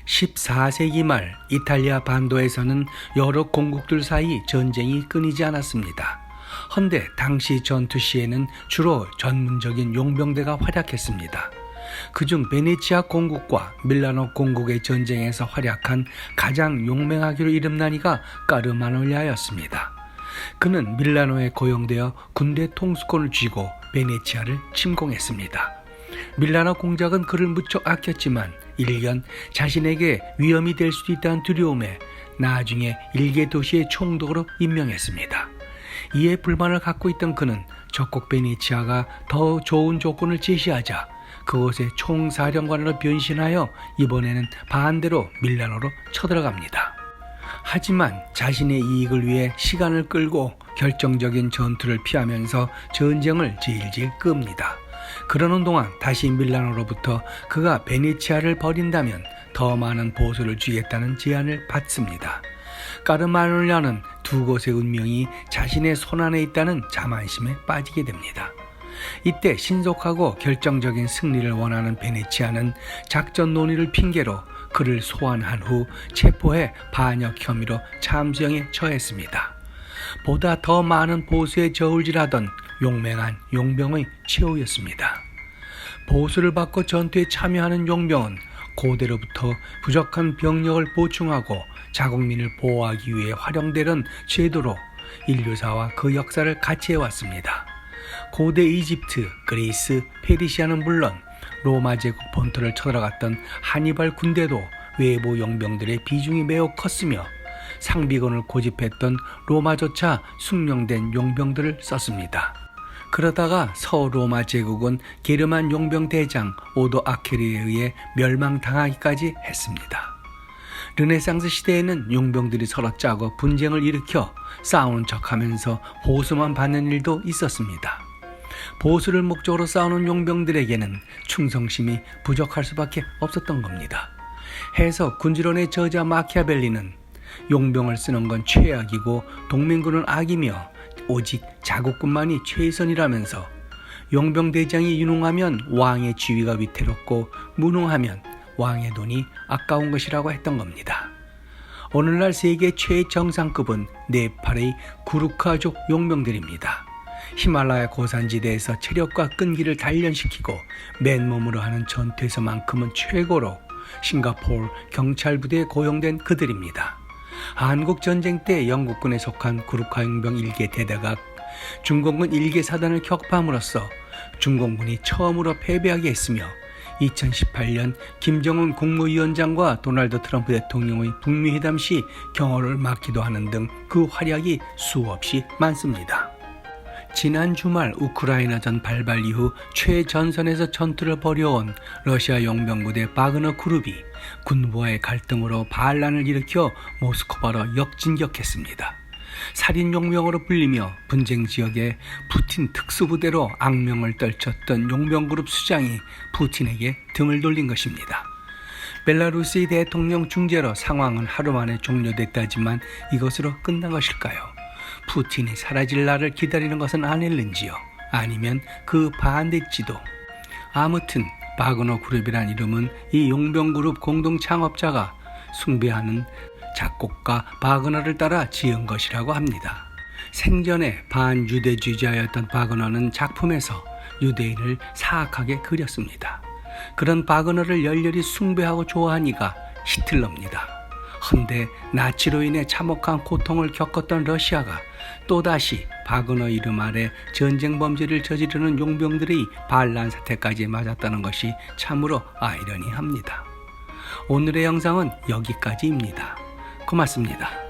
14세기 말 이탈리아 반도에서는 여러 공국들 사이 전쟁이 끊이지 않았습니다. 헌데 당시 전투 시에는 주로 전문적인 용병대가 활약했습니다. 그중 베네치아 공국과 밀라노 공국의 전쟁에서 활약한 가장 용맹하기로 이름난 이가 까르마놀리아였습니다. 그는 밀라노에 고용되어 군대 통수권을 쥐고 베네치아를 침공했습니다. 밀라노 공작은 그를 무척 아꼈지만 일견 자신에게 위험이 될 수도 있다는 두려움에 나중에 일개 도시의 총독으로 임명했습니다. 이에 불만을 갖고 있던 그는 적국 베네치아가 더 좋은 조건을 제시하자 그곳의 총사령관으로 변신하여 이번에는 반대로 밀라노로 쳐들어갑니다. 하지만 자신의 이익을 위해 시간을 끌고 결정적인 전투를 피하면서 전쟁을 질질 끕니다. 그러는 동안 다시 밀라노로부터 그가 베네치아를 버린다면 더 많은 보수를 주겠다는 제안을 받습니다. 까르마놀리아는 두 곳의 운명이 자신의 손안에 있다는 자만심에 빠지게 됩니다. 이때 신속하고 결정적인 승리를 원하는 베네치아는 작전 논의를 핑계로 그를 소환한 후 체포해 반역 혐의로 참수형에 처했습니다. 보다 더 많은 보수에 저울질하던 용맹한 용병의 최후였습니다. 보수를 받고 전투에 참여하는 용병은 고대로부터 부족한 병력을 보충하고 자국민을 보호하기 위해 활용되는 제도로 인류사와 그 역사를 같이 해왔습니다. 고대 이집트, 그리스, 페르시아는 물론 로마 제국 본토를 쳐들어갔던 하니발 군대도 외부 용병들의 비중이 매우 컸으며 상비군을 고집했던 로마조차 숙련된 용병들을 썼습니다. 그러다가 서로마 제국은 게르만 용병 대장 오도 아케르에 의해 멸망당하기까지 했습니다. 르네상스 시대에는 용병들이 서로 짜고 분쟁을 일으켜 싸우는 척하면서 보수만 받는 일도 있었습니다. 보수를 목적으로 싸우는 용병들에게는 충성심이 부족할 수밖에 없었던 겁니다. 해서 군주론의 저자 마키아벨리는 용병을 쓰는 건 최악이고 동맹군은 악이며 오직 자국군만이 최선이라면서 용병 대장이 유능하면 왕의 지위가 위태롭고 무능하면 왕의 돈이 아까운 것이라고 했던 겁니다. 오늘날 세계 최정상급은 네팔의 구루카족 용병들입니다. 히말라야 고산지대에서 체력과 끈기를 단련시키고 맨몸으로 하는 전투에서만큼은 최고로 싱가포르 경찰부대에 고용된 그들입니다. 한국전쟁 때 영국군에 속한 구루카 용병 1개 대대가 중공군 1개 사단을 격파함으로써 중공군이 처음으로 패배하게 했으며 2018년 김정은 국무위원장과 도널드 트럼프 대통령의 북미 회담 시 경호를 맡기도 하는 등 그 활약이 수없이 많습니다. 지난 주말 우크라이나전 발발 이후 최전선에서 전투를 벌여온 러시아 용병부대 바그너 그룹이 군부와의 갈등으로 반란을 일으켜 모스크바로 역진격했습니다. 살인용병으로 불리며 분쟁 지역에 푸틴 특수부대로 악명을 떨쳤던 용병그룹 수장이 푸틴에게 등을 돌린 것입니다. 벨라루스의 대통령 중재로 상황은 하루 만에 종료됐다지만 이것으로 끝난 것일까요? 푸틴이 사라질 날을 기다리는 것은 아닐는지요? 아니면 그 반대일지도? 아무튼 바그너 그룹이란 이름은 이 용병그룹 공동 창업자가 숭배하는 작곡가 바그너를 따라 지은 것이라고 합니다. 생전에 반유대주의자였던 바그너는 작품에서 유대인을 사악하게 그렸습니다. 그런 바그너를 열렬히 숭배하고 좋아한 이가 히틀러입니다. 헌데 나치로 인해 참혹한 고통을 겪었던 러시아가 또다시 바그너 이름 아래 전쟁 범죄를 저지르는 용병들의 반란 사태까지 맞았다는 것이 참으로 아이러니합니다. 오늘의 영상은 여기까지입니다. 고맙습니다.